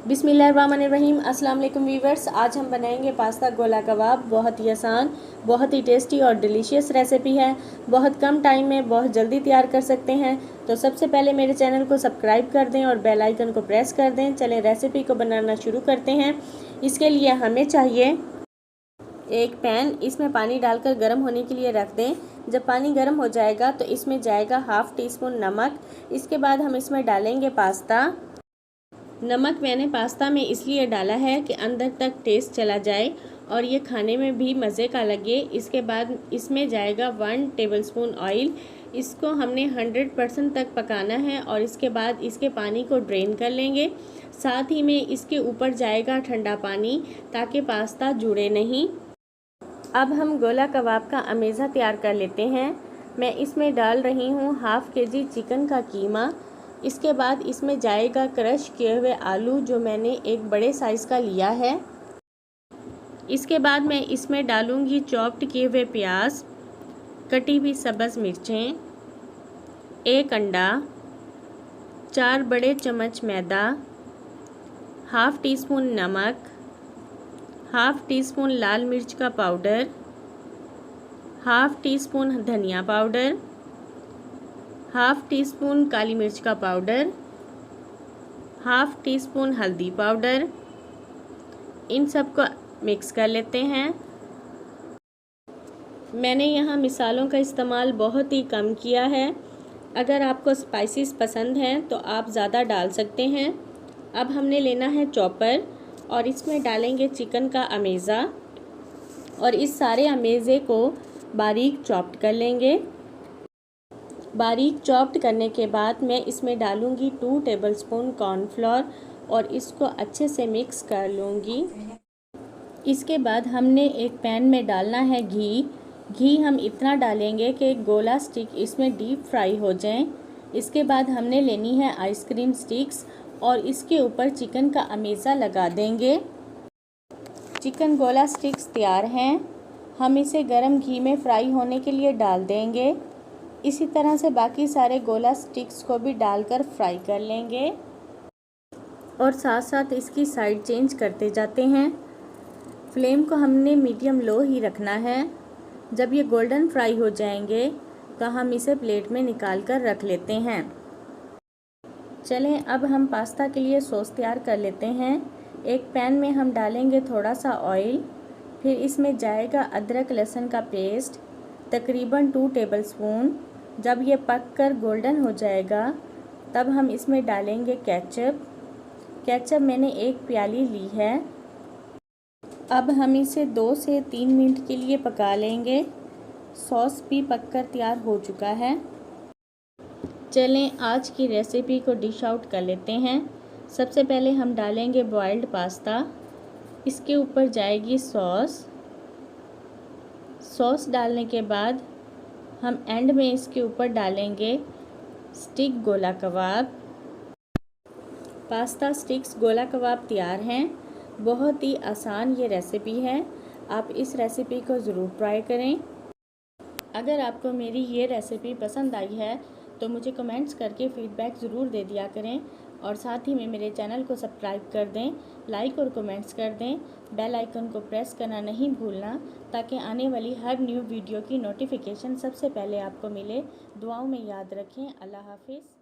बिस्मिल्लाहिर्रहमानिर्रहीम। अस्सलाम वालेकुम वीवर्स। आज हम बनाएंगे पास्ता गोला कबाब। बहुत ही आसान, बहुत ही टेस्टी और डिलीशियस रेसिपी है। बहुत कम टाइम में बहुत जल्दी तैयार कर सकते हैं। तो सबसे पहले मेरे चैनल को सब्सक्राइब कर दें और बेल आइकन को प्रेस कर दें। चलें रेसिपी को बनाना शुरू करते हैं। इसके लिए हमें चाहिए एक पैन, इसमें पानी डालकर गर्म होने के लिए रख दें। जब पानी गर्म हो जाएगा तो इसमें जाएगा हाफ़ टी स्पून नमक। इसके बाद हम इसमें डालेंगे पास्ता। नमक मैंने पास्ता में इसलिए डाला है कि अंदर तक टेस्ट चला जाए और ये खाने में भी मज़े का लगे। इसके बाद इसमें जाएगा 1 टेबलस्पून ऑयल। इसको हमने 100% तक पकाना है और इसके बाद इसके पानी को ड्रेन कर लेंगे। साथ ही में इसके ऊपर जाएगा ठंडा पानी ताकि पास्ता जुड़े नहीं। अब हम गोला कबाब का अमेज़ा तैयार कर लेते हैं। मैं इसमें डाल रही हूँ हाफ़ केजी चिकन का कीमा। इसके बाद इसमें जाएगा क्रश किए हुए आलू, जो मैंने एक बड़े साइज़ का लिया है। इसके बाद मैं इसमें डालूँगी चॉप्ड किए हुए प्याज, कटी हुई सब्ज़ मिर्चें, 1 अंडा, 4 बड़े चम्मच मैदा, हाफ़ टी स्पून नमक, हाफ़ टी स्पून लाल मिर्च का पाउडर, हाफ़ टी स्पून धनिया पाउडर, हाफ़ टी स्पून काली मिर्च का पाउडर, हाफ़ टी स्पून हल्दी पाउडर। इन सब को मिक्स कर लेते हैं। मैंने यहाँ मिसालों का इस्तेमाल बहुत ही कम किया है। अगर आपको स्पाइसेस पसंद हैं तो आप ज़्यादा डाल सकते हैं। अब हमने लेना है चॉपर और इसमें डालेंगे चिकन का अमेज़ा और इस सारे अमेज़े को बारीक चॉप्ड कर लेंगे। बारीक चॉप्ड करने के बाद मैं इसमें डालूँगी 2 टेबलस्पून कॉर्नफ्लोर और इसको अच्छे से मिक्स कर लूँगी। इसके बाद हमने एक पैन में डालना है घी हम इतना डालेंगे कि गोला स्टिक इसमें डीप फ्राई हो जाएं। इसके बाद हमने लेनी है आइसक्रीम स्टिक्स और इसके ऊपर चिकन का अमेज़ा लगा देंगे। चिकन गोला स्टिक्स तैयार हैं। हम इसे गरम घी में फ्राई होने के लिए डाल देंगे। इसी तरह से बाकी सारे गोला स्टिक्स को भी डालकर फ्राई कर लेंगे और साथ साथ इसकी साइड चेंज करते जाते हैं। फ्लेम को हमने मीडियम लो ही रखना है। जब ये गोल्डन फ्राई हो जाएंगे तो हम इसे प्लेट में निकाल कर रख लेते हैं। चलें अब हम पास्ता के लिए सॉस तैयार कर लेते हैं। एक पैन में हम डालेंगे थोड़ा सा ऑयल, फिर इसमें जाएगा अदरक लहसुन का पेस्ट तकरीबन 2 टेबलस्पून। जब ये पककर गोल्डन हो जाएगा तब हम इसमें डालेंगे केचप मैंने 1 प्याली ली है। अब हम इसे 2 से 3 मिनट के लिए पका लेंगे। सॉस भी पककर तैयार हो चुका है। चलें आज की रेसिपी को डिश आउट कर लेते हैं। सबसे पहले हम डालेंगे बॉइल्ड पास्ता। इसके ऊपर जाएगी सॉस डालने के बाद हम एंड में इसके ऊपर डालेंगे स्टिक गोला कबाब। पास्ता स्टिक्स गोला कबाब तैयार हैं। बहुत ही आसान ये रेसिपी है। आप इस रेसिपी को ज़रूर ट्राई करें। अगर आपको मेरी ये रेसिपी पसंद आई है तो मुझे कमेंट्स करके फ़ीडबैक ज़रूर दे दिया करें और साथ ही में मेरे चैनल को सब्सक्राइब कर दें, लाइक और कमेंट्स कर दें। बेल आइकन को प्रेस करना नहीं भूलना ताकि आने वाली हर न्यू वीडियो की नोटिफिकेशन सबसे पहले आपको मिले। दुआओं में याद रखें। अल्लाह हाफिज़।